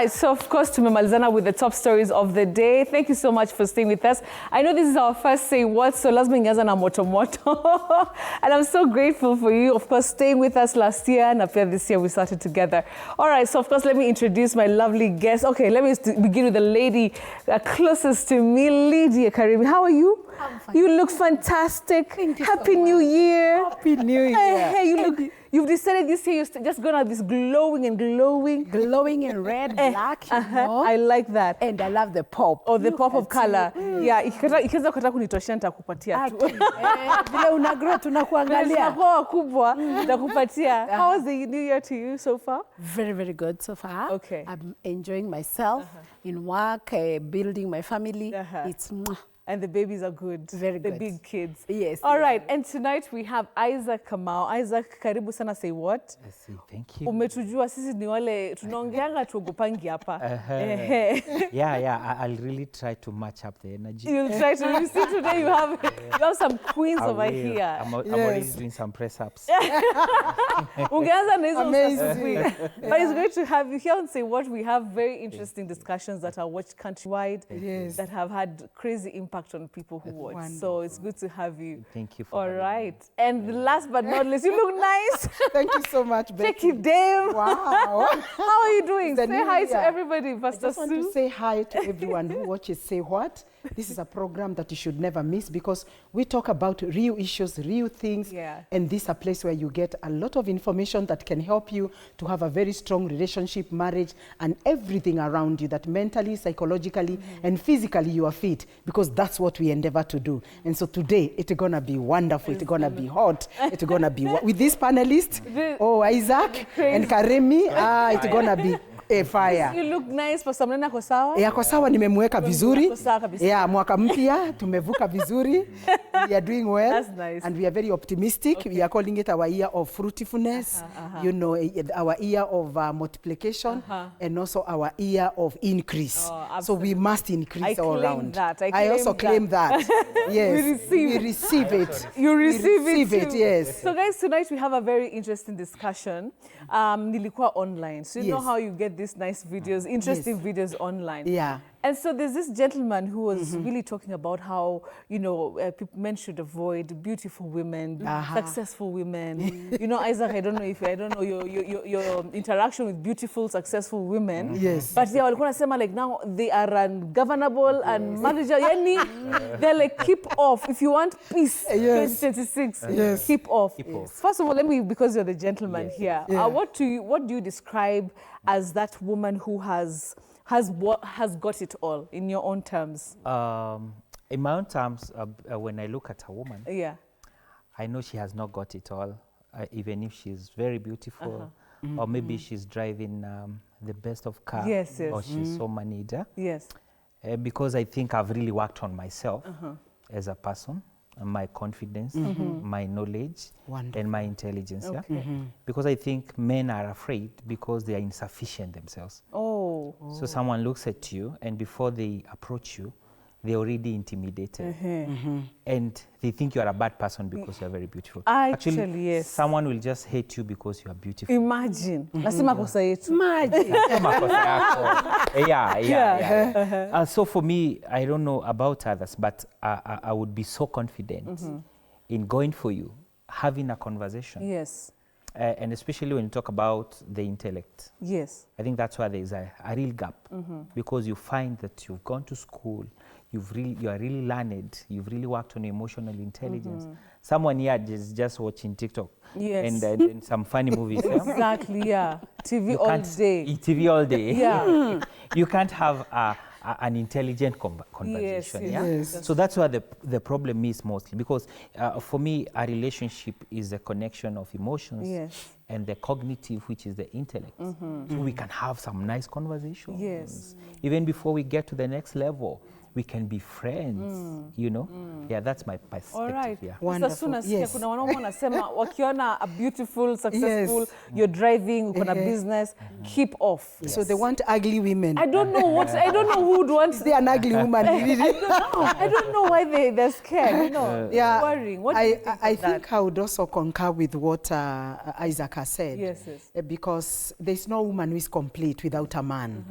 right, so of course, tumemalizana with the top stories of the day. Thank you so much for staying with us. I know this is our first Say What, so lazima ingeanza na moto moto. And I'm so grateful for you, of course, staying with us last year, and after this year we started together. All right, so of course, let me introduce my lovely guest. Okay, let me begin with the lady closest to me, Lydia Karimi. How are you? I'm fine. You look fantastic. Thank you Happy so New much. Year. Happy New Year. Hey, you look, you've decided this year you're just going to have this glowing and glowing. Glowing in red, black, you know. I like that. And I love the pop. Oh, the pop of color. Yeah, ikiweza kutaka kunitoshia nitakupatia tu. Vile una grow tunakuangalia. Tunakuwa kubwa nitakupatia. How was the New Year to you so far? Very, very good so far. Okay. I'm enjoying myself in work, building my family. It's and the babies are good. Very good. The big kids. Yes. All right. And tonight we have Isaac Kamau. Isaac, karibu sana. Say what? I see. Thank you. Umetujua sisi ni wale tunaongeanga tuogopangi hapa. Yeah. I'll really try to match up the energy. You'll try to. You see today you have some queens over here. I'm already doing some press ups. Ungeanza na hizo amazing. But it's great to have you here and Say What. We have very interesting discussions that are watched countrywide, that have had crazy impact on people who watch. Wonderful. So it's good to have you. Thank you for All having right. And last but not least, you look nice. Thank you so much, Betty. Check it, Dave. Wow. How are you doing? The Say new hi to year. everybody, I Pastor just want to Sue. say hi to everyone who watches Say What. This is a program that you should never miss because we talk about real issues, real things. And this is a place where you get a lot of information that can help you to have a very strong relationship, marriage, and everything around you, that mentally, psychologically, and physically you are fit, because that's what we endeavor to do. And so today, it's going to be wonderful. It's going to be hot. It's going to be with this panelist, Isaac and Karemi. It's going to be a fire. You look nice. Pastor Mnena ako sawa? Ako sawa, nimemweka vizuri. Ako sawa kabisa. Mwaka mpya tumevuka vizuri. We are doing well. That's nice. And we are very optimistic. We are calling it our year of fruitfulness. You know, our year of multiplication, and also our year of increase. So we must increase all around. I also claim that. Yes. We receive it. You receive it too. Yes. So guys, tonight we have a very interesting discussion. Nilikuwa online. So you know how you get these nice videos, interesting videos online. Yeah. And so there's this gentleman who was really talking about how, you know, men should avoid beautiful women, successful women. You know, Isaac, I don't know your interaction with beautiful, successful women. Yes. But yeah, walikuwa nasema like now they are ungovernable and manager. Yani, they're like, keep off. If you want peace, 2026, keep off. First of all, let me, because you're the gentleman here, what do you describe as that woman who has got it all in your own terms? In my own terms, when I look at a woman, I know she has not got it all, even if she's very beautiful, or maybe she's driving the best of cars, or she's so moneyed. Because I think I've really worked on myself as a person, my confidence, my knowledge, and my intelligence. Because I think men are afraid because they are insufficient themselves. So someone looks at you, and before they approach you, they're already intimidated. And they think you are a bad person because you are very beautiful. Actually, yes. Someone will just hate you because you are beautiful. Imagine. Nasema kosa yetu. Imagine. So for me, I don't know about others, but I would be so confident in going for you, having a conversation. Yes. And especially when you talk about the intellect. Yes. I think that's why there is a real gap. Because you find that you've gone to school, you are really learned, you've really worked on emotional intelligence. Someone here is just watching TikTok and some funny movies. Exactly, TV all day. TV all day. You can't have an intelligent conversation. So that's where the problem is mostly, because for me, a relationship is a connection of emotions and the cognitive, which is the intellect. So we can have some nice conversations. Even before we get to the next level, we can be friends, you know. Yeah, that's my perspective. All right. Yeah. Wonderful. Yes. Kuna wanaume wanasema wakiona a beautiful, successful, you're driving, uko na business, keep off. Yes. So they want ugly women. I don't know who would want. They're an ugly woman. I don't know why they're scared. Yeah. Worrying. What do you think I think I would also concur with what Isaac has said. Yes. Because there's no woman who is complete without a man.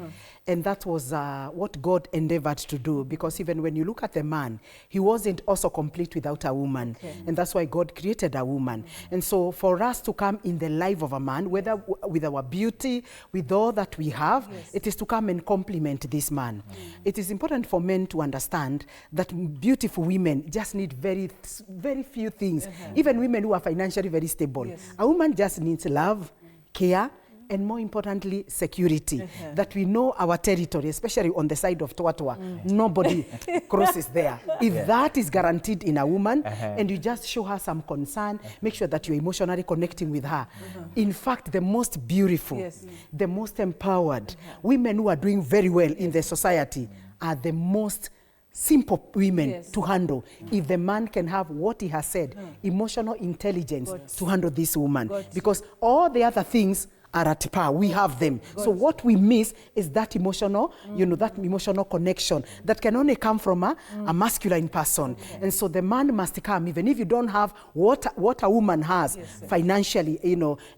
And that was what God endeavored to do, because even when you look at the man, he wasn't also complete without a woman. And that's why God created a woman. And so for us to come in the life of a man, whether with our beauty, with all that we have, it is to come and complement this man. It is important for men to understand that beautiful women just need very, very few things. Even women who are financially very stable. A woman just needs love, care, and more importantly, security. That we know our territory, especially on the side of Tuatua. Nobody crosses there. If that is guaranteed in a woman, and you just show her some concern, make sure that you're emotionally connecting with her. In fact, the most beautiful, the most empowered women who are doing very well in the society are the most simple women to handle. If the man can have what he has said, emotional intelligence to handle this woman. Because all the other things are at par. We have them. So what we miss is that emotional, that emotional connection that can only come from a masculine person. And so the man must come, even if you don't have what a woman has financially,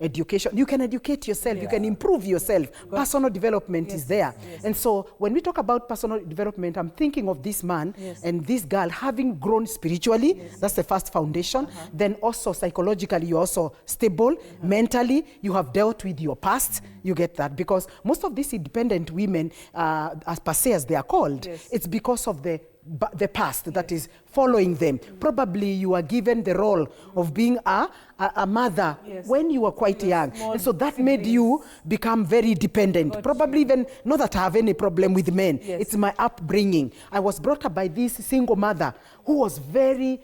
education. You can educate yourself. You can improve yourself. Personal development is there. And so when we talk about personal development, I'm thinking of this man and this girl having grown spiritually. That's the first foundation. Then also psychologically, you're also stable. Mentally, you have dealt with your past, you get that, because most of these independent women, as per se as they are called, it's because of the past that is following them. Probably you are given the role of being a mother when you were quite young. And so that made you become very dependent. Probably even not that I have any problem with men. It's my upbringing. I was brought up by this single mother who was very,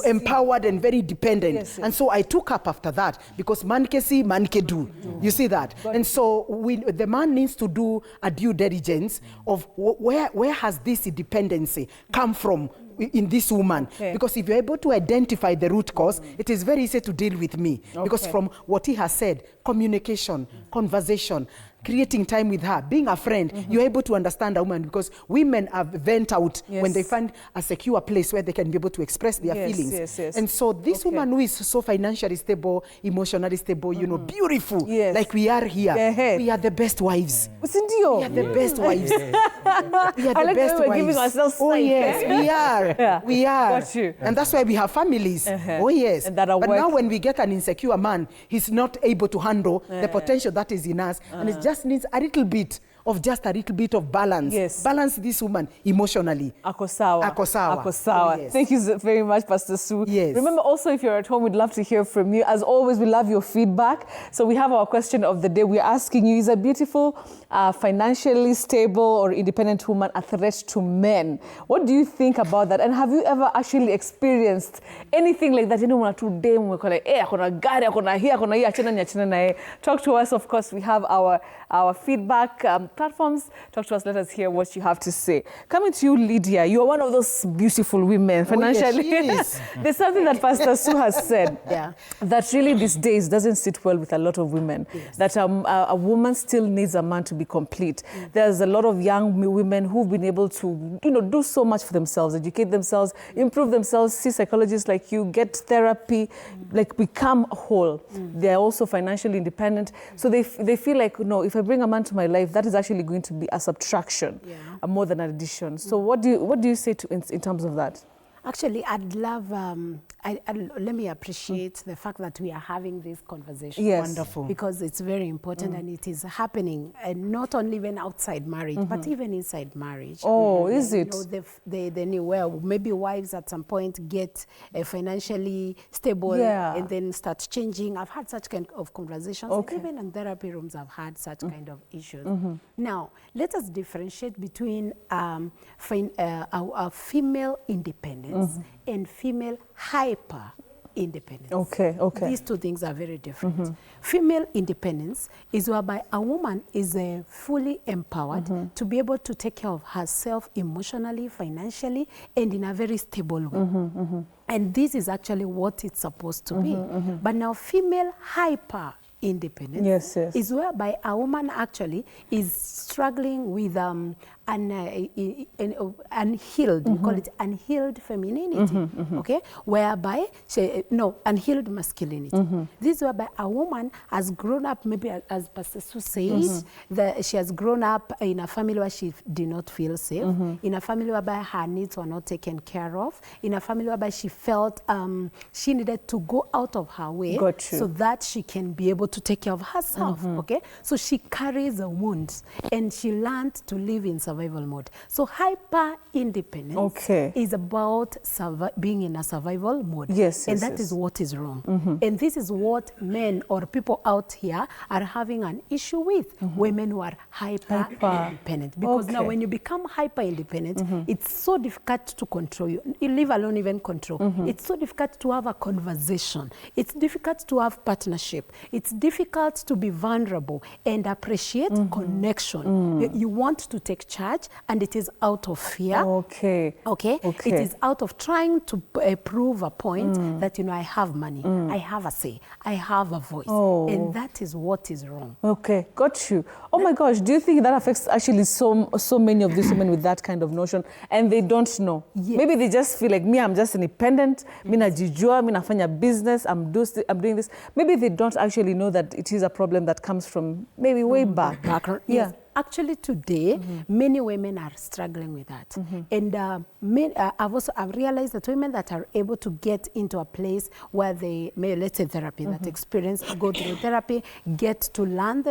empowered and very dependent. And so I took up after that, because man can see, man can do. You see that? And so the man needs to do a due diligence of where has this dependency come from in this woman. Because if you're able to identify the root cause, it is very easy to deal with me. Because from what he has said, communication, conversation, creating time with her, being a friend, you're able to understand a woman, because women have vent out when they find a secure place where they can be able to express their feelings. And so this woman who is so financially stable, emotionally stable, beautiful, like we are here, we are the best wives. We are the best wives. We are the best wives. Giving ourselves we are. We are. And that's why we have families. But now when we get an insecure man, he's not able to handle the potential that is in us. And it just needs a little bit of balance. Balance this woman emotionally. Akosawa. Akosawa. Thank you very much, Pastor Sue. Remember also, if you're at home, we'd love to hear from you. As always, we love your feedback. So we have our question of the day. We're asking you, is a beautiful, financially stable or independent woman a threat to men? What do you think about that? And have you ever actually experienced anything like that? Talk to us. Of course, we have our feedback platforms. Talk to us. Let us hear what you have to say. Coming to you, Lydia, you are one of those beautiful women financially. There's something that Pastor Sue has said that really these days doesn't sit well with a lot of women. That a woman still needs a man to be complete. There's a lot of young women who've been able to, do so much for themselves, educate themselves, improve themselves, see psychologists like you, get therapy, like become whole. They're also financially independent. So they feel like, no, if I bring a man to my life, that is actually going to be a subtraction, more than an addition. So what do you say in terms of that? Actually, I'd love, let me appreciate the fact that we are having this conversation. Wonderful. Because it's very important and it is happening, and not only even outside marriage, but even inside marriage. Oh, is it? Maybe wives at some point get financially stable and then start changing. I've had such kind of conversations. Even in therapy rooms, I've had such kind of issues. Now, let us differentiate between a female independence and female hyper independence. Okay, okay. These two things are very different. Female independence is whereby a woman is fully empowered to be able to take care of herself emotionally, financially, and in a very stable way. And this is actually what it's supposed to be. But now female hyper independence is whereby a woman actually is struggling with unhealed, we call it unhealed femininity, okay? Whereby, unhealed masculinity. This is whereby a woman has grown up, maybe as Pastor Sue said, that she has grown up in a family where she did not feel safe, in a family whereby her needs were not taken care of, in a family whereby she felt she needed to go out of her way so that she can be able to take care of herself, okay? So she carries a wound and she learned to live in survival mode. So hyper independence is about being in a survival mode. And that is what is wrong. And this is what men or people out here are having an issue with, women who are hyper independent. Because now when you become hyper independent, it's so difficult to control you. You leave alone even control. It's so difficult to have a conversation. It's difficult to have partnership. It's difficult to be vulnerable and appreciate connection. You want to take charge, and it is out of fear. It is out of trying to prove a point that, I have money, I have a say, I have a voice. And that is what is wrong. Got you. Oh my gosh, do you think that affects actually so many of these women with that kind of notion, and they don't know? Maybe they just feel like, me, I'm just independent, me najijua, me nafanya business, I'm doing this. Maybe they don't actually know that it is a problem that comes from maybe way back. Yes. Actually, today, many women are struggling with that. And I've realized that women that are able to get into a place where they may, let's say therapy, that experience, go through therapy, get to learn,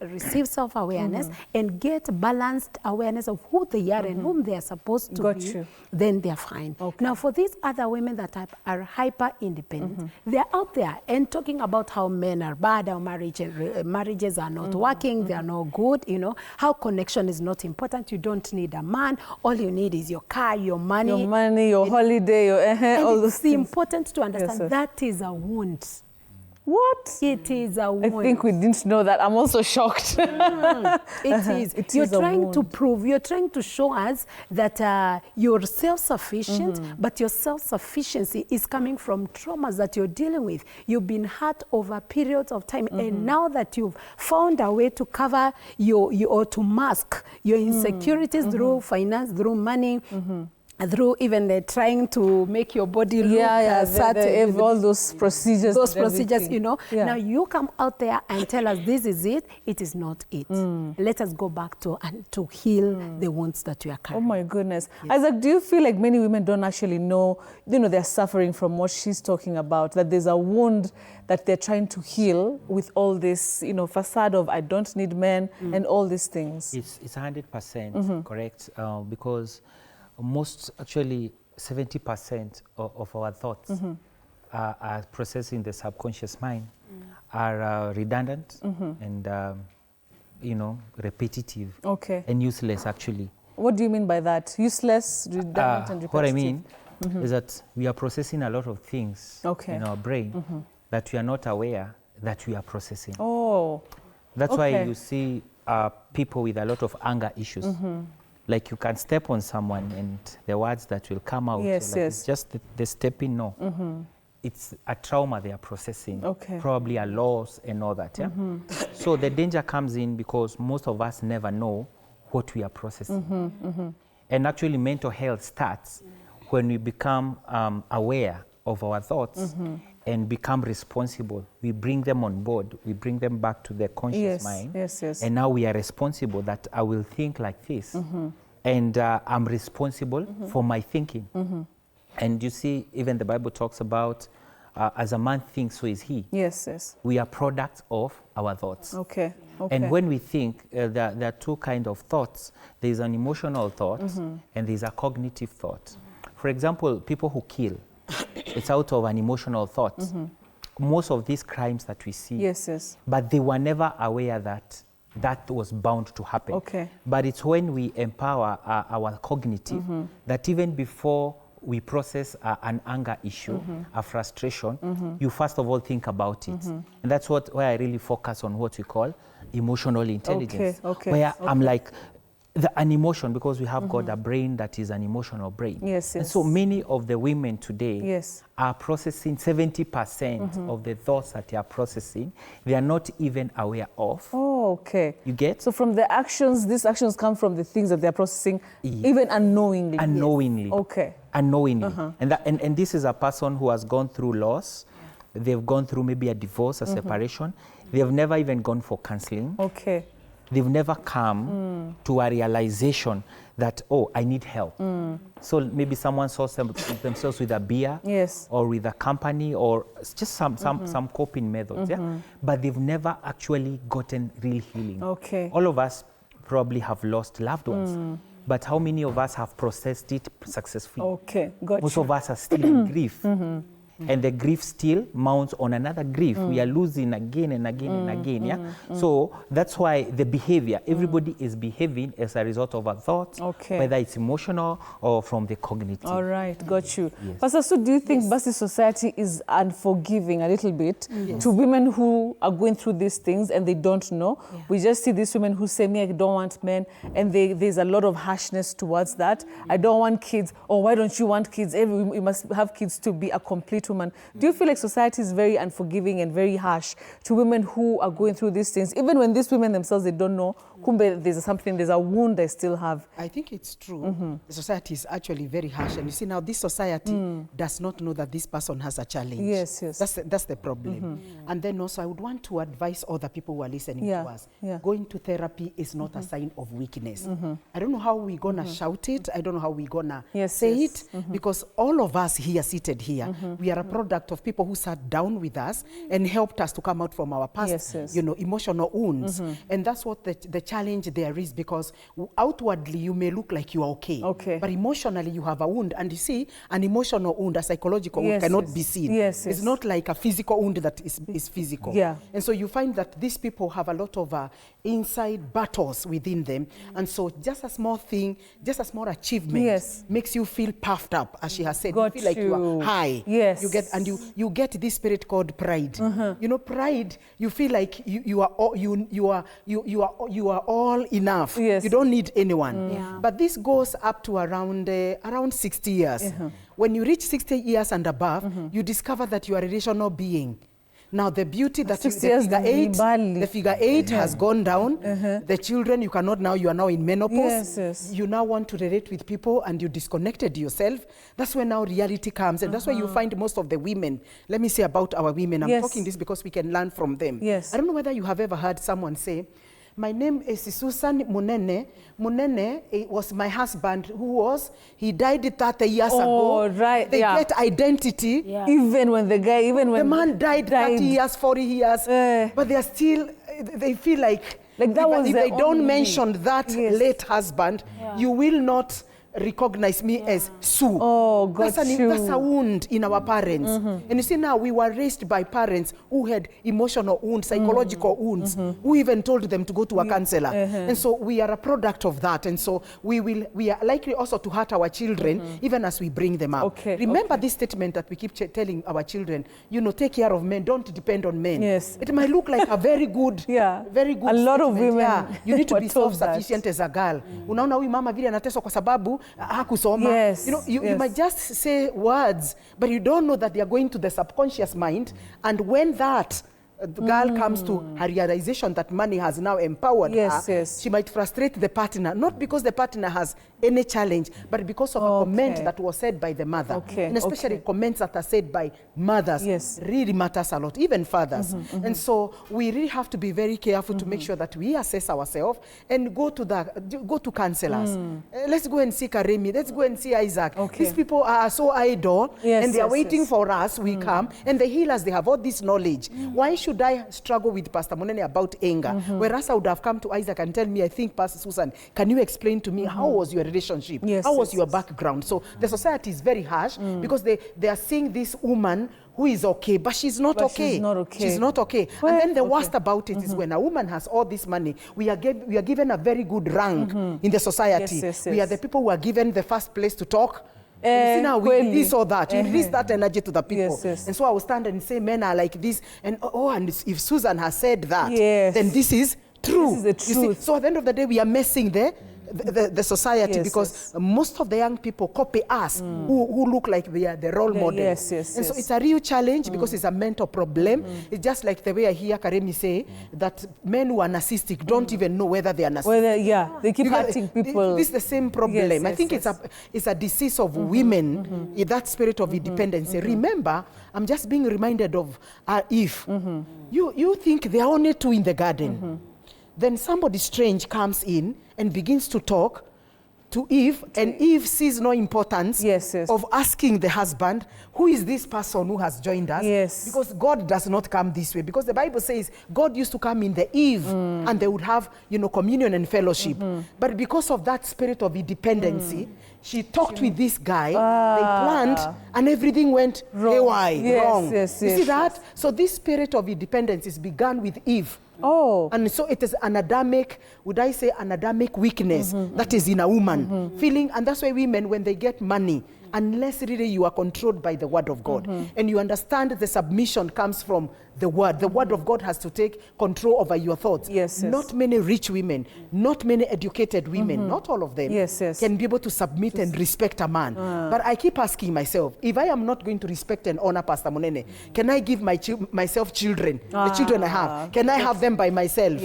receive self-awareness, and get balanced awareness of who they are and whom they are supposed to be, then they're fine. Now, for these other women that are hyper-independent, they're out there and talking about how men are bad, how marriages are not working, they are not good, how connection is not important. You don't need a man. All you need is your car, your money. Your holiday, all those things. It's important to understand that is a wound. What? It is a wound. I think we didn't know that. I'm also shocked. It is. You're trying to prove, you're trying to show us that you're self-sufficient, but your self-sufficiency is coming from traumas that you're dealing with. You've been hurt over periods of time, and now that you've found a way to cover or to mask your insecurities through finance, through money, through even trying to make your body look certain. All those procedures. Now you come out there and tell us this is it. It is not it. Let us go back to heal the wounds that you are carrying. Oh my goodness. Isaac, do you feel like many women don't actually know, they're suffering from what she's talking about, that there's a wound that they're trying to heal with all this, facade of I don't need men and all these things? It's 100% correct, because actually 70% of our thoughts are processing the subconscious mind, are redundant and, repetitive and useless, actually. What do you mean by that? Useless, redundant, and repetitive? What I mean is that we are processing a lot of things in our brain that we are not aware that we are processing. That's why you see people with a lot of anger issues. Like you can step on someone and the words that will come out, it's just the stepping, it's a trauma they are processing, probably a loss and all that. So the danger comes in because most of us never know what we are processing. And actually mental health starts when we become aware of our thoughts and become responsible. We bring them on board. We bring them back to their conscious mind. And now we are responsible that I will think like this. And I'm responsible for my thinking. And you see, even the Bible talks about, as a man thinks, so is he. We are products of our thoughts. And when we think, there are two kinds of thoughts. There's an emotional thought and there's a cognitive thought. For example, people who kill, it's out of an emotional thought. Most of these crimes that we see, but they were never aware that that was bound to happen. But it's when we empower our cognitive that even before we process an anger issue, a frustration, you first of all think about it. And that's where I really focus on what we call emotional intelligence. Where I'm like, an emotion, because we have got a brain that is an emotional brain. And so many of the women today are processing 70% of the thoughts that they are processing, they are not even aware of. You get? So from the actions, these actions come from the things that they're processing, even unknowingly. Unknowingly. Unknowingly. And this is a person who has gone through loss. They've gone through maybe a divorce, a separation. They've never even gone for counseling. They've never come to a realization that, oh, I need help. So maybe someone saws themselves with a beer or with a company or just some coping methods. But they've never actually gotten real healing. All of us probably have lost loved ones. But how many of us have processed it successfully? Most of us are still in grief. And the grief still mounts on another grief. We are losing again and again and again. So that's why the behavior, everybody is behaving as a result of a thought, whether it's emotional or from the cognitive. All right, got you. Pastor, so do you think Basi society is unforgiving a little bit to women who are going through these things and they don't know? We just see these women who say, me, I don't want men, and there's a lot of harshness towards that. I don't want kids, or why don't you want kids? You must have kids to be a complete woman. Do you feel like society is very unforgiving and very harsh to women who are going through these things, even when these women themselves, they don't know, there's a wound they still have? I think it's true. The society is actually very harsh. And you see, now this society does not know that this person has a challenge. That's the problem. And then also, I would want to advise other people who are listening to us. Going to therapy is not a sign of weakness. I don't know how we're going to shout it. I don't know how we're going to say it. Because all of us here, seated here, we are a product of people who sat down with us and helped us to come out from our past, emotional wounds. And that's what the challenge there is, because outwardly you may look like you are okay. But emotionally you have a wound. And you see, an emotional wound, a psychological wound cannot be seen. It's not like a physical wound that is physical. And so you find that these people have a lot of inside battles within them. And so just a small thing, just a small achievement makes you feel puffed up, as she has said. You feel like you are high. You get this spirit called pride. You know, pride, you feel like you are all enough. You don't need anyone. But this goes up to around 60 years. When you reach 60 years and above, you discover that you are a relational being. Now the beauty that the figure 8 has gone down. The children, you are now in menopause. You now want to relate with people and you disconnected yourself. That's when now reality comes. And that's why you find most of the women, let me say about our women, I'm talking this because we can learn from them. I don't know whether you have ever heard someone say, my name is Susan Munene. Munene was my husband he died 30 years ago. They get identity. Even when the man died 30 years, 40 years, but they are still, they feel like that was if they don't mention that late husband, you will not recognize me as Sue. That's a wound in our parents. And you see, now we were raised by parents who had emotional wounds, psychological wounds, who even told them to go to a counselor. And so we are a product of that. And so we are likely also to hurt our children even as we bring them up. Remember this statement that we keep telling our children, take care of men, don't depend on men. It might look like a very good very good a lot of women you need to be self-sufficient as a girl. Unaona huyu mama vile anateswa kwa sababu hakusoma. You might just say words, but you don't know that they are going to the subconscious mind. And when that girl comes to her realization that money has now empowered her, she might frustrate the partner, not because the partner has any challenge, but because of a comment that was said by the mother. And especially comments that are said by mothers really matters a lot, even fathers. And so we really have to be very careful to make sure that we assess ourselves and go to counselors. Let's go and see Karemi, let's go and see Isaac. These people are so idle and they are waiting for us. We come, and the healers, they have all this knowledge. Why should I struggle with Pastor Munene about anger? Whereas I would have come to Isaac and tell me, I think, Pastor Susan, can you explain to me how was your relationship? How was your background? So the society is very harsh because they are seeing this woman who is okay, but she's not okay. She's not okay. And then the worst about it is when a woman has all this money, we are given a very good rank in the society. We are the people who are given the first place to talk. You see now, we release all that. You release that energy to the people. Yes, yes. And so I will stand and say, men are like this. And and if Susan has said that, yes. then this is true. This is the truth. You see? So at the end of the day, we are messing the society, yes, because most of the young people copy us who look like they are the role model. Yes, yes, and so it's a real challenge because it's a mental problem. It's just like the way I hear Karemi say that men who are narcissistic don't even know whether they are narcissistic. They keep hurting people. This is the same problem. Yes, I think it's a disease of women, in that spirit of independence. Remember, I'm just being reminded of Eve. You think there are only two in the garden. Then somebody strange comes in and begins to talk to Eve, and Eve sees no importance of asking the husband, who is this person who has joined us? Yes. Because God does not come this way. Because the Bible says God used to come in the Eve and they would have, communion and fellowship. But because of that spirit of independency, she talked with this guy, they planned, and everything went haywire, wrong. You see that? So this spirit of independence is begun with Eve. And so it is an Adamic, would I say an Adamic weakness that is in a woman. Feeling, and that's why women, when they get money, unless really you are controlled by the word of God, and you understand the submission comes from the word of God has to take control over your thoughts. Not many rich women, not many educated women, not all of them can be able to submit and respect a man. But I keep asking myself, if I am not going to respect and honor Pastor Monene, can I give myself children, the children I have? Can I have them by myself?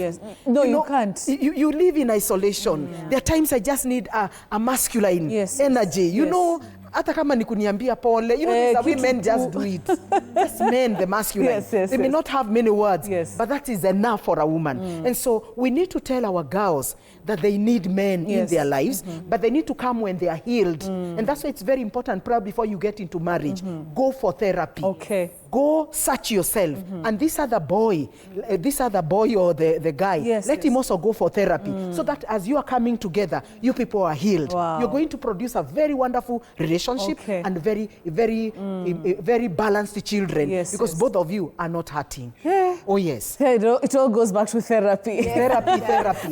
No, you can't. You live in isolation. There are times I just need a masculine energy. You know, hata kama ni kuniambia pole, these are women just do it. Just men, the masculine. They may not have many words, but that is enough for a woman. And so we need to tell our girls that they need men in their lives, but they need to come when they are healed. And that's why it's very important, probably before you get into marriage, go for therapy. Go search yourself. And this other boy or the guy, let him also go for therapy. So that as you are coming together, you people are healed. You're going to produce a very wonderful relationship and very, very, very balanced children, because both of you are not hurting. Oh, yes. It all goes back to therapy. Therapy.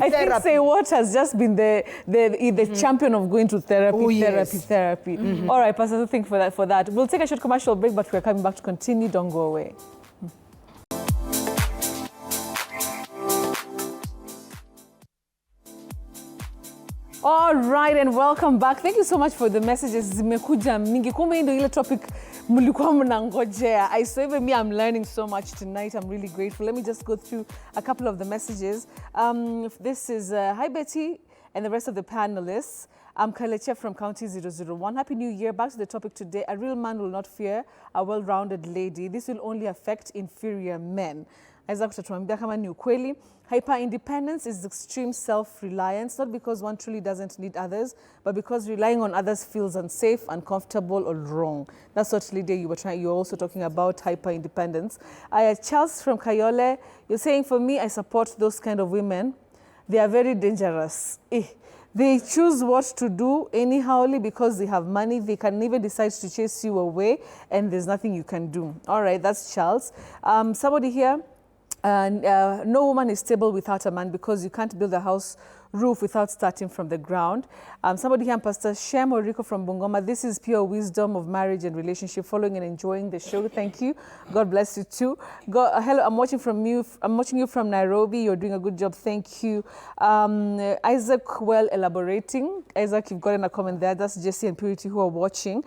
I think Say What has just been the champion of going to therapy, therapy. All right, Pastor, thank you for that. We'll take a short commercial break, but we're coming back to continue. Don't go away. All right, and welcome back. Thank you so much for the messages. Zimekuja mingi. Kumbe ndio ile topic mulikuwa mnangojea. I saw even me, I'm learning so much tonight. I'm really grateful. Let me just go through a couple of the messages. This is, hi Betty and the rest of the panelists. I'm Kalecha from County 001. Happy New Year. Back to the topic today. A real man will not fear a well-rounded lady. This will only affect inferior men. Isaac utatuambia kama ni ukweli. Hyper-independence is extreme self-reliance, not because one truly doesn't need others, but because relying on others feels unsafe, uncomfortable, or wrong. That's what, Lydia, you're also talking about hyper-independence. Charles from Kayole, you're saying, for me, I support those kind of women. They are very dangerous. They choose what to do anyhowly because they have money. They can even decide to chase you away, and there's nothing you can do. All right, that's Charles. Somebody here, no woman is stable without a man because you can't build a house roof without starting from the ground. Somebody here, Pastor Shem Oriko from Bungoma. This is pure wisdom of marriage and relationship, following and enjoying the show. Thank you. God bless you too. Hello, I'm watching you from Nairobi. You're doing a good job. Thank you. Isaac, well elaborating. Isaac, you've gotten a comment there. That's Jesse and Purity who are watching.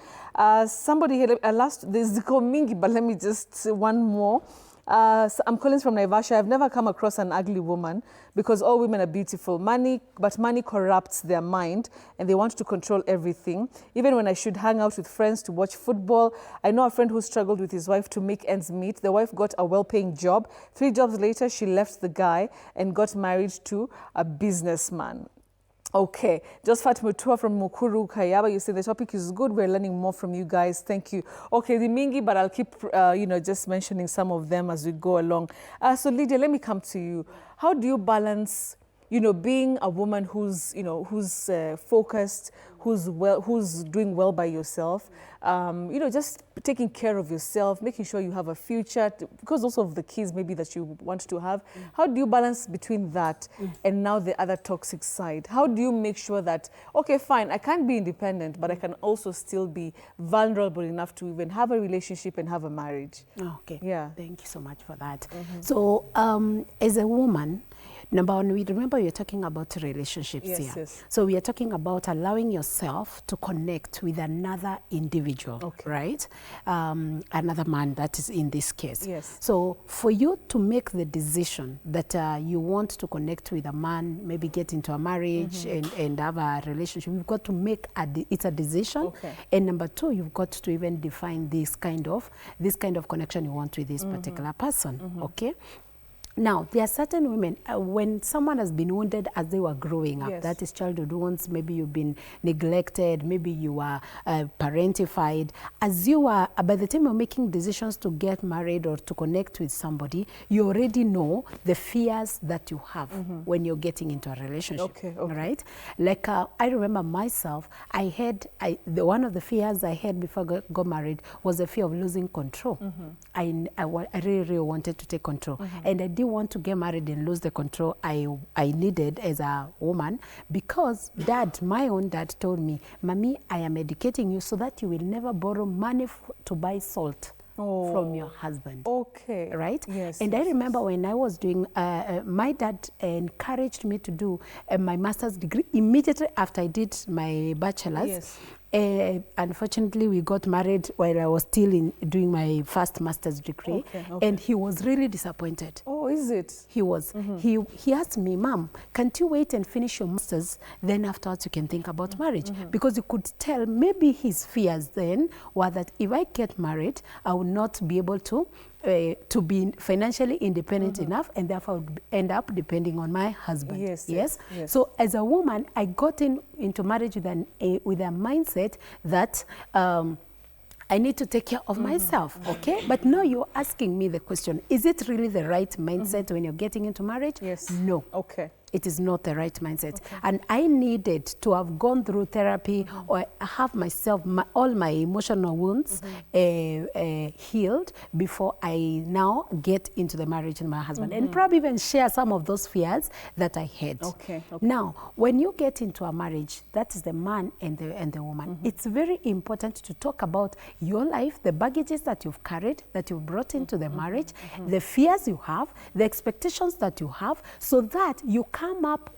Somebody here, there's Ziko Mingi, but let me just one more. I'm Collins from Naivasha. I've never come across an ugly woman because all women are beautiful. But money corrupts their mind and they want to control everything. Even when I should hang out with friends to watch football, I know a friend who struggled with his wife to make ends meet. The wife got a well-paying job. 3 jobs later, she left the guy and got married to a businessman. Okay, just Fatima Tua from Mukuru Kayaba, you say the topic is good. We're learning more from you guys. Thank you. Okay, the Mingi, but I'll keep, just mentioning some of them as we go along. So Lydia, let me come to you. How do you balance, being a woman who's focused, who's doing well by yourself. You know, just taking care of yourself, making sure you have a future, because also of the kids maybe that you want to have. How do you balance between that and now the other toxic side? How do you make sure that, okay, fine, I can't be independent, but I can also still be vulnerable enough to even have a relationship and have a marriage? Okay. Yeah. Thank you so much for that. So as a woman, number one, we remember you're talking about relationships here. Yes. So we are talking about allowing yourself to connect with another individual, right? Another man, that is in this case. Yes. So for you to make the decision that you want to connect with a man, maybe get into a marriage and have a relationship, you've got to make it's a decision. And number two, you've got to even define this kind of connection you want with this particular person, okay? Now, there are certain women, when someone has been wounded as they were growing up, that is childhood wounds, maybe you've been neglected, maybe you are parentified. As you are, by the time you're making decisions to get married or to connect with somebody, you already know the fears that you have when you're getting into a relationship, right? Like I remember myself, one of the fears I had before I got married was the fear of losing control. I really, really wanted to take control. And I didn't want to get married and lose the control I needed as a woman, because my own dad told me, Mommy, I am educating you so that you will never borrow money to buy salt from your husband. Okay. Right? Yes. And I remember when I was doing, my dad encouraged me to do my master's degree immediately after I did my bachelor's. Yes. Unfortunately, we got married while I was still doing my first master's degree, and he was really disappointed. Oh, is it? He was. He asked me, Mom, can't you wait and finish your master's, then afterwards you can think about marriage? Because you could tell maybe his fears then were that if I get married, I would not be able to be financially independent enough, and therefore would end up depending on my husband. Yes. So as a woman, I got into marriage with a mindset that I need to take care of myself, okay? But now you're asking me the question, is it really the right mindset when you're getting into marriage? Yes. No. Okay. It is not the right mindset. And I needed to have gone through therapy or have myself, all my emotional wounds healed before I now get into the marriage with my husband, and probably even share some of those fears that I had. Now, when you get into a marriage, that is the man and the woman, it's very important to talk about your life, the baggages that you've carried, that you've brought into the marriage, the fears you have, the expectations that you have, so that you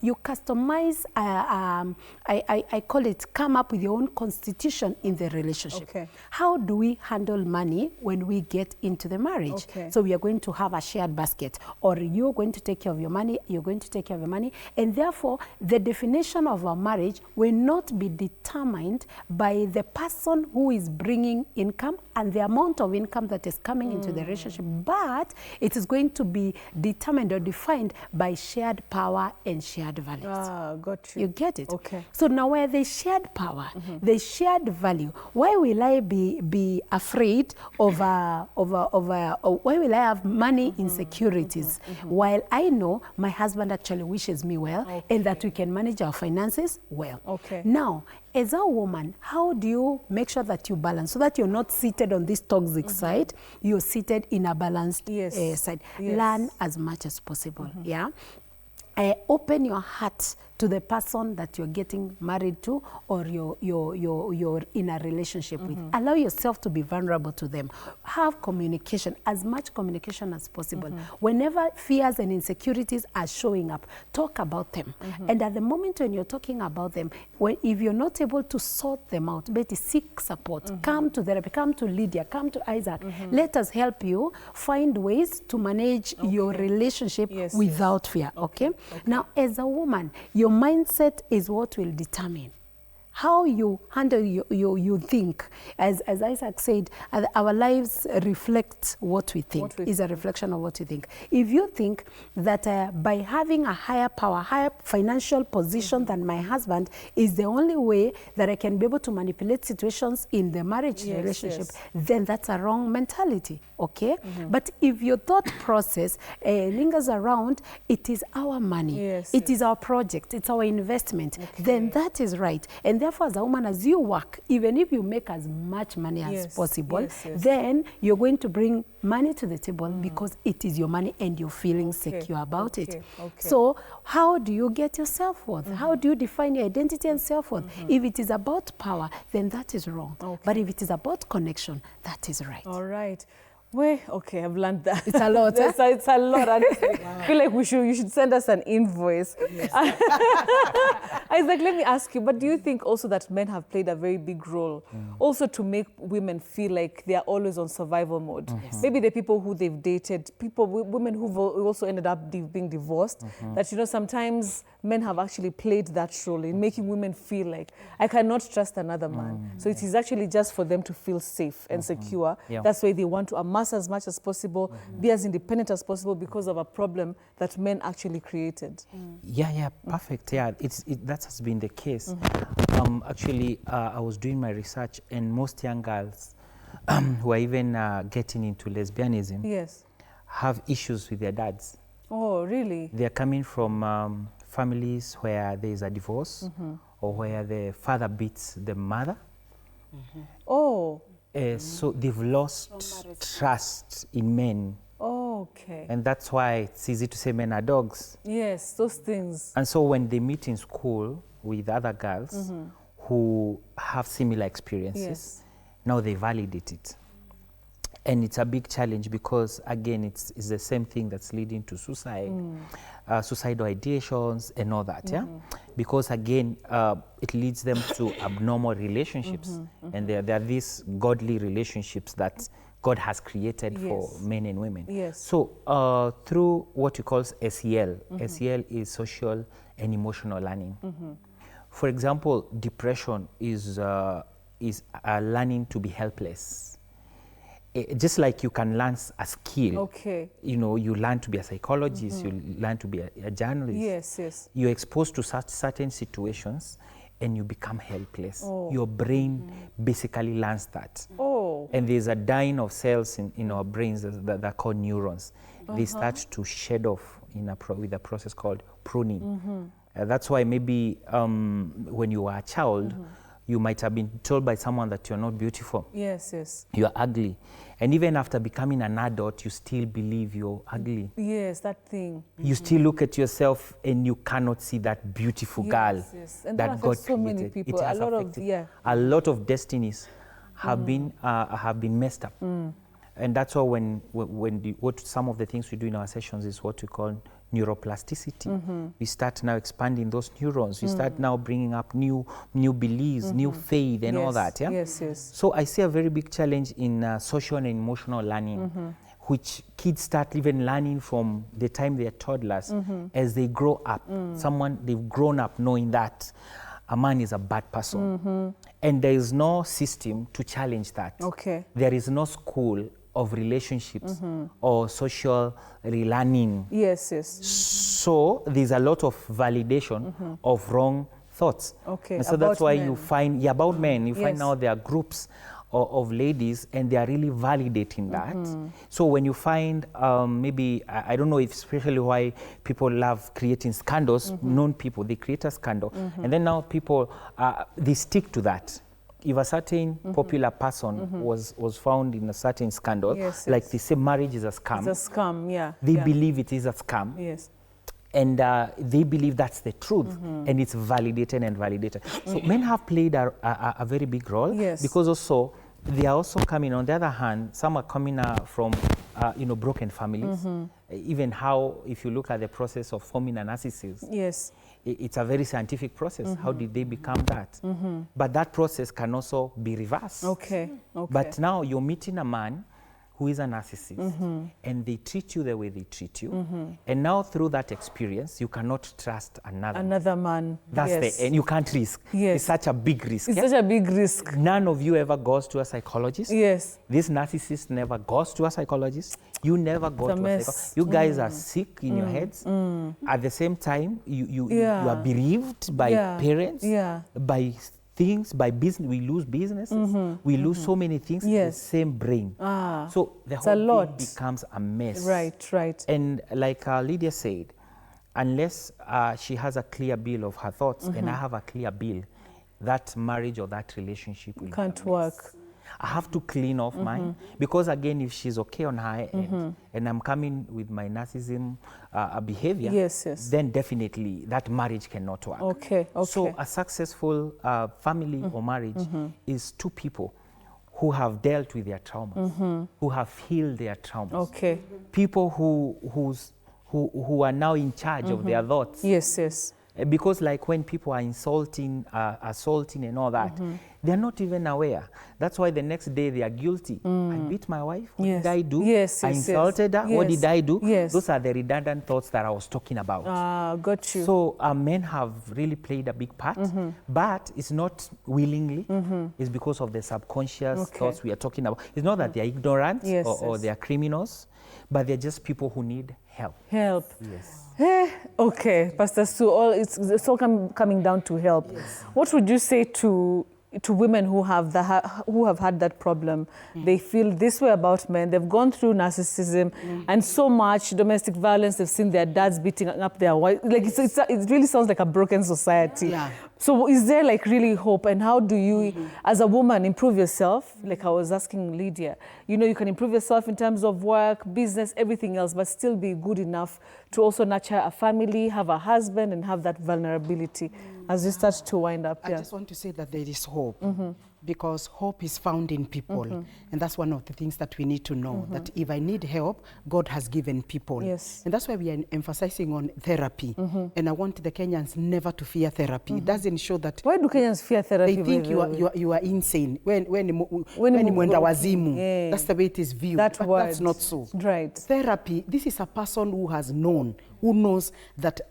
you customize, I call it, come up with your own constitution in the relationship. How do we handle money when we get into the marriage? So we are going to have a shared basket, or you're going to take care of your money, you're going to take care of your money, and therefore the definition of a marriage will not be determined by the person who is bringing income and the amount of income that is coming into the relationship, but it is going to be determined or defined by shared power and shared values. Got you. You get it? So now where they shared power, they shared value, why will I be afraid of why will I have money insecurities while I know my husband actually wishes me well and that we can manage our finances well? Now, as a woman, how do you make sure that you balance so that you're not seated on this toxic side, you're seated in a balanced side? Learn as much as possible, open your heart to the person that you're getting married to or you're in a relationship with. Allow yourself to be vulnerable to them. Have communication, as much communication as possible. Whenever fears and insecurities are showing up, talk about them. And at the moment when you're talking about them, if you're not able to sort them out, Betty, seek support. Come to therapy, come to Lydia, come to Isaac. Let us help you find ways to manage your relationship without fear, okay? Now, as a woman, your mindset is what will determine how you handle you think. As Isaac said, our lives reflect what we think, is a reflection of what we think. If you think that by having a higher power, higher financial position than my husband is the only way that I can be able to manipulate situations in the marriage relationship, then that's a wrong mentality, okay? But if your thought process lingers around, it is our money, it is our project, it's our investment, then that is right. And therefore, therefore, as a woman, as you work, even if you make as much money as possible, then you're going to bring money to the table because it is your money and you're feeling secure about it. So how do you get your self-worth? How do you define your identity and self-worth? If it is about power, then that is wrong. But if it is about connection, that is right. All right. Well, okay, I've learned that. It's a lot. It's a lot. I feel like you should send us an invoice. Yes. Isaac, let me ask you, but do you think also that men have played a very big role also to make women feel like they are always on survival mode? Maybe the people who they've dated, women who've also ended up being divorced, that, you know, sometimes men have actually played that role in making women feel like, I cannot trust another man. So it is actually just for them to feel safe and secure. That's why they want to amass as much as possible, be as independent as possible because of a problem that men actually created. Yeah, perfect. Yeah, that has been the case. Actually, I was doing my research, and most young girls who are even getting into lesbianism have issues with their dads. Oh, really? They're coming from families where there is a divorce or where the father beats the mother. Oh. So they've lost trust in men. Oh, okay. And that's why it's easy to say men are dogs. Yes, those things. And so when they meet in school with other girls who have similar experiences, now they validate it. And it's a big challenge because, again, it's the same thing that's leading to suicide, suicidal ideations and all that, Because, again, it leads them to abnormal relationships. And there are these godly relationships that God has created for men and women. So through what we call SEL, SEL is social and emotional learning. For example, depression is learning to be helpless. Just like you can learn a skill, you know, you learn to be a psychologist, you learn to be a journalist. You're exposed to certain situations and you become helpless. Your brain basically learns that. And there's a dying of cells in our brains that are called neurons. They start to shed off with a process called pruning. That's why maybe when you were a child, you might have been told by someone that you're not beautiful. You're ugly. And even after becoming an adult, you still believe you're ugly. That thing. You still look at yourself and you cannot see that beautiful girl And that God so created. many people. It has affected. A lot of destinies have been messed up. And that's why what some of the things we do in our sessions is what we call neuroplasticity. We start now expanding those neurons. We start now bringing up new beliefs, new faith and all that. So I see a very big challenge in social and emotional learning, which kids start even learning from the time they are toddlers as they grow up. They've grown up knowing that a man is a bad person. And there is no system to challenge that. There is no school of relationships or social relearning. So there's a lot of validation of wrong thoughts. And so that's why you find, about men, you find now there are groups of ladies and they are really validating that. So when you find maybe, I don't know if especially why people love creating scandals, known people, they create a scandal. And then now people, they stick to that. If a certain popular person was found in a certain scandal, like they say marriage is a scam. It's a scam, They believe it is a scam. And they believe that's the truth, and it's validated and validated. So men have played a very big role, because also they are also coming, on the other hand, some are coming from broken families. Even how, if you look at the process of forming a narcissist, it's a very scientific process. How did they become that? But that process can also be reversed. But now you're meeting a man who is a narcissist, and they treat you the way they treat you. And now through that experience, you cannot trust another man. That's the end. You can't risk. It's such a big risk. It's such a big risk. None of you ever goes to a psychologist. This narcissist never goes to a psychologist. You never go to a psychologist. You guys are sick in your heads. At the same time, you are bereaved by parents, by things, by business. We lose businesses. We lose so many things in the same brain. So the whole thing becomes a mess. And like Lydia said, unless she has a clear bill of her thoughts and I have a clear bill, that marriage or that relationship will can't work. I have to clean off mine, because again, if she's okay on her end, and I'm coming with my narcissism behavior, then definitely that marriage cannot work. Okay. So a successful family or marriage is two people who have dealt with their traumas, who have healed their traumas. People who are now in charge of their thoughts. Because like when people are insulting, assaulting and all that, they're not even aware. That's why the next day they are guilty. I beat my wife, what did I do? I insulted her, what did I do? Those are the redundant thoughts that I was talking about. Got you. So men have really played a big part, but it's not willingly. It's because of the subconscious thoughts we are talking about. It's not that they are ignorant or they are criminals, but they're just people who need help. Okay, Pastor Sue, it's all coming down to help. What would you say to women who have had that problem? They feel this way about men. They've gone through narcissism and so much domestic violence. They've seen their dads beating up their wives. Like it really sounds like a broken society. So is there like really hope? And how do you, as a woman, improve yourself? Like I was asking Lydia, you know, you can improve yourself in terms of work, business, everything else, but still be good enough to also nurture a family, have a husband, and have that vulnerability as you start to wind up. I just want to say that there is hope. Because hope is found in people. And that's one of the things that we need to know, that if I need help, God has given people. And that's why we are emphasizing on therapy. And I want the Kenyans never to fear therapy. It doesn't show that... Why do Kenyans fear therapy? They think you are insane. When wazimu, that's the way it is viewed. But that's not so. Therapy, this is a person who has known, who knows that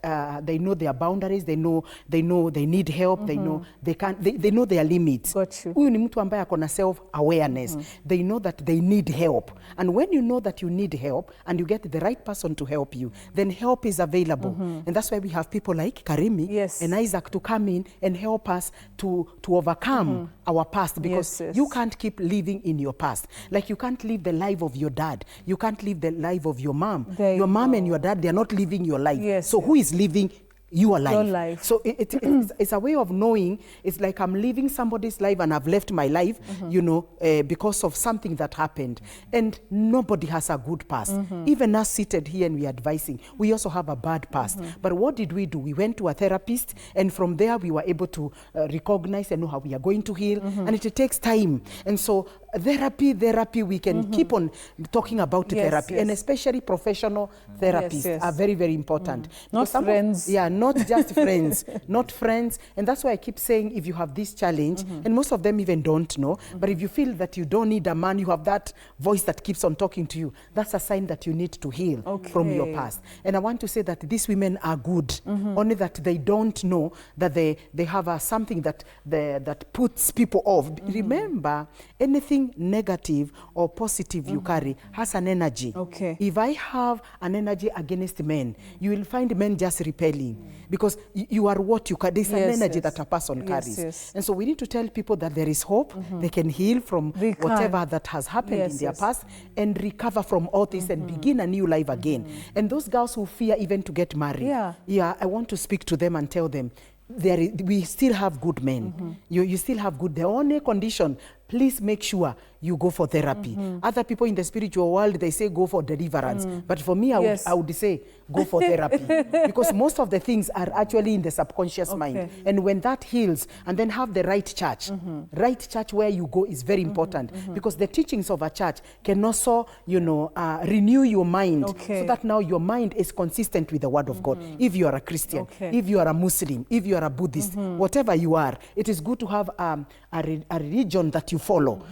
they know their boundaries, they know they need help, they know they know their limits. Huyu ni mtu ambaye akona self-awareness. They know that they need help. And when you know that you need help and you get the right person to help you, then help is available. And that's why we have people like Karimi and Isaac to come in and help us to overcome our past, because you can't keep living in your past. Like you can't live the life of your dad. You can't live the life of your mom. Your mom and your dad, they are not living your life. So who is living your life? So it's a way of knowing. It's like I'm living somebody's life and I've left my life, you know, because of something that happened. And nobody has a good past. Even us seated here and we are advising, we also have a bad past. But what did we do? We went to a therapist, and from there we were able to recognize and know how we are going to heal. And it takes time. And so therapy, we can keep on talking about therapy, and especially professional therapists are very, very important. Not friends. Not just friends, not friends. And that's why I keep saying, if you have this challenge, and most of them even don't know, but if you feel that you don't need a man, you have that voice that keeps on talking to you, that's a sign that you need to heal from your past. And I want to say that these women are good, only that they don't know that they have something that puts people off. Remember, anything negative or positive you carry has an energy. If I have an energy against men, you will find men just repelling. Because you are what you carry. There's an energy that a person carries. And so we need to tell people that there is hope. They can heal from whatever that has happened in their past, and recover from all this and begin a new life again. And those girls who fear even to get married, I want to speak to them and tell them, we still have good men. You still have good. The only condition, please make sure you go for therapy. Other people in the spiritual world, they say go for deliverance. But for me, I would say go for therapy. Because most of the things are actually in the subconscious mind. And when that heals, and then have the right church. Right church where you go is very important. Because the teachings of a church can also, renew your mind. So that now your mind is consistent with the word of God. If you are a Christian, if you are a Muslim, if you are a Buddhist, whatever you are, it is good to have a religion that you follow,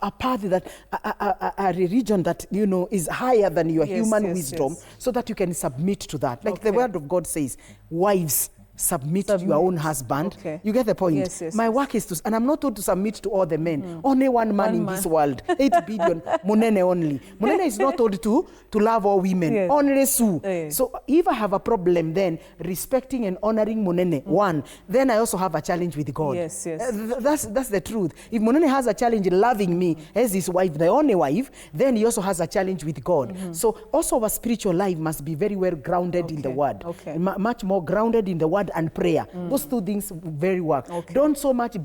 a path that, a religion that, is higher than your human wisdom, so that you can submit to that. Like the word of God says, wives, submit to your own husband. You get the point? My work is to, and I'm not told to submit to all the men. Only one man in this world. 8 billion, Munene only. Munene is not told to love all women. Only Sue. So if I have a problem then respecting and honoring Munene, one, then I also have a challenge with God. That's the truth. If Munene has a challenge loving me as his wife, the only wife, then he also has a challenge with God. So also our spiritual life must be very well grounded in the word. Much more grounded in the word word and prayer. Those two things very work. Don't too much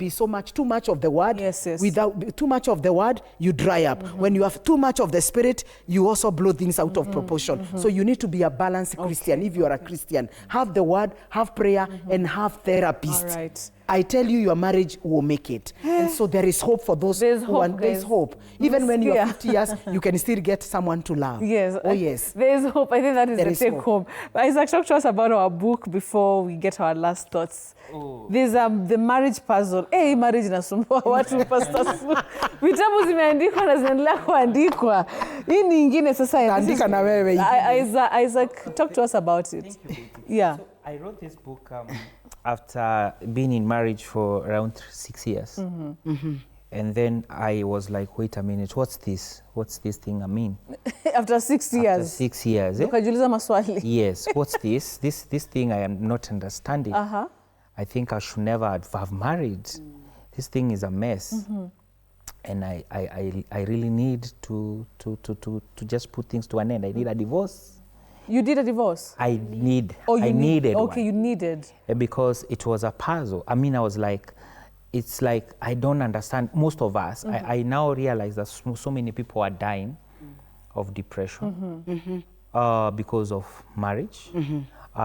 of the word. Without too much of the word, you dry up. When you have too much of the spirit, you also blow things out of proportion. So you need to be a balanced Christian. If you are a Christian, have the word, have prayer, and have therapists. I tell you, your marriage will make it. And so there is hope for those there's who hope, want. There's hope. Even when you're 50 years, you can still get someone to love. Yes. Oh, yes. There's hope. I think that is the take home. But Isaac, talk to us about our book before we get our last thoughts. There's the marriage puzzle. Hey, marriage inasumbua watu Pastor Su. Vitabu zimeandikwa na zinaendelea kuandikwa. Hii ni ingine sasa. Andika na wewe. Isaac, talk to us about it. Thank you. Yeah. So I wrote this book after being in marriage for around 6 years. And then I was like, wait a minute, what's this? What's this thing I mean? After 6 years? After 6 years. Ukajiuliza maswali. Yes, what's this? This thing I am not understanding. I think I should never have married. This thing is a mess. And I really need to just put things to an end. I need a divorce. You did a divorce? I needed Okay, one. you needed. Because it was a puzzle. I mean, I was like, it's like, I don't understand. Most of us, I now realize that so many people are dying of depression because of marriage.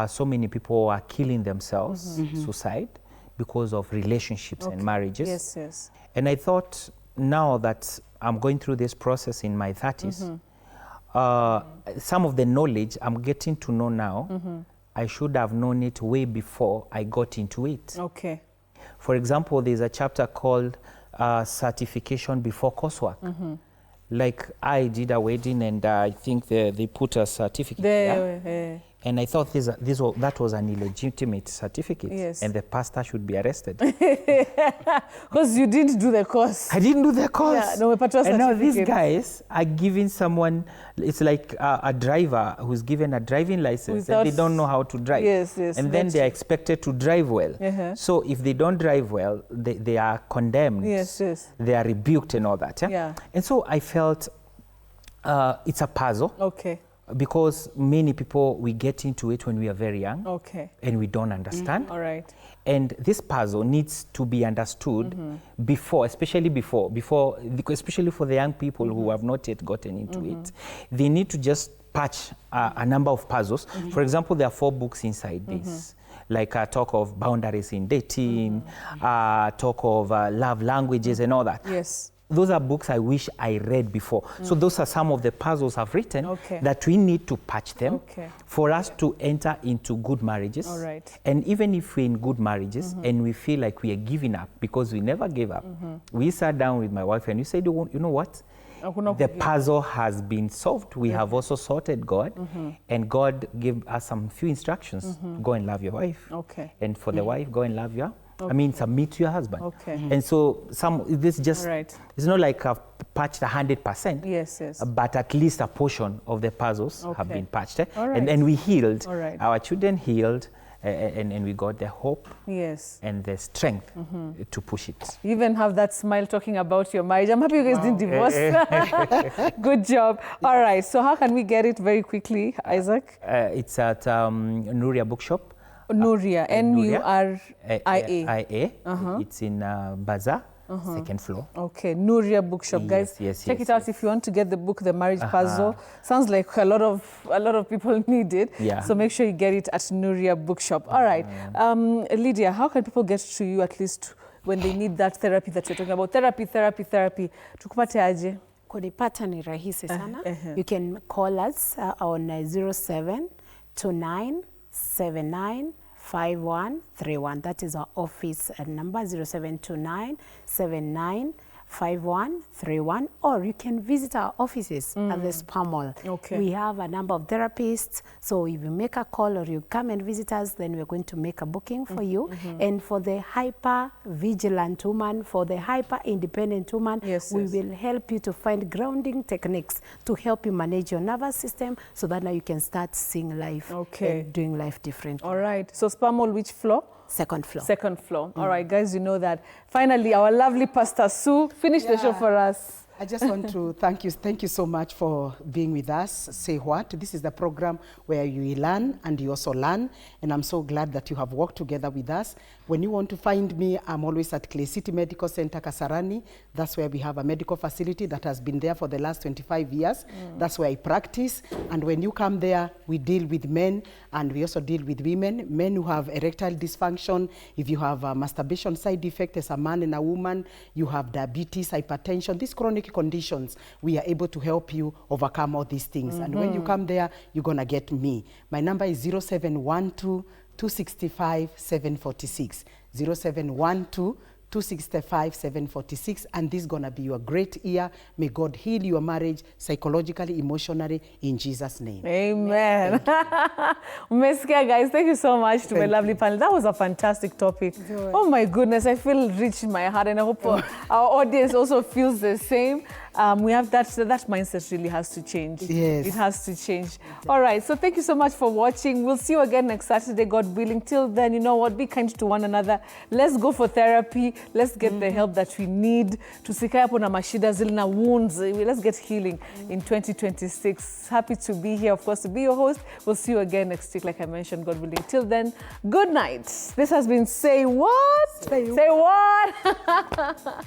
So many people are killing themselves, suicide, because of relationships and marriages. Yes, yes. And I thought, now that I'm going through this process in my 30s, some of the knowledge I'm getting to know now, I should have known it way before I got into it. Okay. For example, there's a chapter called Certification Before Coursework. Like, I did a wedding and I think they put a certificate there. And I thought that was an illegitimate certificate. Yes. And the pastor should be arrested. Because you didn't do the course. I didn't do the course. Yeah, no, and now these guys are giving someone, it's like a driver who's given a driving license and they don't know how to drive. Yes, yes. And then they're expected to drive well. So if they don't drive well, they are condemned. Yes, yes. They are rebuked and all that. Yeah? And so I felt it's a puzzle. Okay. Because many people, we get into it when we are very young. Okay. And we don't understand. All right. And this puzzle needs to be understood before, especially for the young people who have not yet gotten into it. They need to just patch a number of puzzles. For example, there are 4 books inside this. Like talk of boundaries in dating, talk of love languages and all that. Yes. Those are books I wish I read before. So those are some of the puzzles I've written that we need to patch them for us to enter into good marriages. All right. And even if we're in good marriages and we feel like we are giving up because we never gave up, we sat down with my wife and we said, you know what? The puzzle has been solved. We have also sorted God, and God gave us some few instructions. Go and love your wife. And for the wife, go and love your submit to your husband. And so this just, it's not like I've patched 100%. Yes, yes. But at least a portion of the puzzles have been patched. And we healed. Our children healed. And we got the hope and the strength to push it. You even have that smile talking about your marriage. I'm happy you guys didn't divorce. Good job. All right, so how can we get it very quickly, Isaac? It's at Nuria Bookshop. Nuria, Nuria. It's in Bazaar. Second floor. Okay, Nuria Bookshop, guys. Check it out if you want to get the book, The Marriage Puzzle. Sounds like a lot of people need it. So make sure you get it at Nuria Bookshop. All right, Lydia, how can people get to you at least when they need that therapy that you're talking about? Therapy. Tukupate aje? Kunipata ni rahisi sana. You can call us on 0729795131. That is our office number, 0729795131. Or you can visit our offices at the Spa Mall. We have a number of therapists. So if you make a call or you come and visit us, then we're going to make a booking for you. And for the hyper-vigilant woman, for the hyper-independent woman, we will help you to find grounding techniques to help you manage your nervous system so that now you can start seeing life and doing life differently. All right. So Spa Mall, which floor? Second floor. Second floor. All right, guys, you know that. Finally, our lovely Pastor Sue finished the show for us. I just want to thank you so much for being with us. Say What? This is the program where you learn and you also learn, and I'm so glad that you have worked together with us. When you want to find me, I'm always at Clay City Medical Center, Kasarani. That's where we have a medical facility that has been there for the last 25 years. That's where I practice, and when you come there, we deal with men, and we also deal with women. Men who have erectile dysfunction, if you have a masturbation side effect as a man and a woman, you have diabetes, hypertension, these chronic conditions, we are able to help you overcome all these things. And when you come there, you're going to get me. My number is 0712 265 746. 0712 265 746, and this is going to be your great year. May God heal your marriage psychologically, emotionally, in Jesus' name. Amen. Meskia, guys, thank you so much to my lovely panel. That was a fantastic topic. Oh my goodness, I feel rich in my heart, and I hope our audience also feels the same. We have that mindset really has to change. Yes. It has to change. All right, so thank you so much for watching. We'll see you again next Saturday, God willing. Till then, you know what, be kind to one another. Let's go for therapy. Let's get the help that we need to sikaya po na mashida zilina wounds. Let's get healing in 2026. Happy to be here, of course, to be your host. We'll see you again next week, like I mentioned, God willing. Till then, good night. This has been Say What? Say What?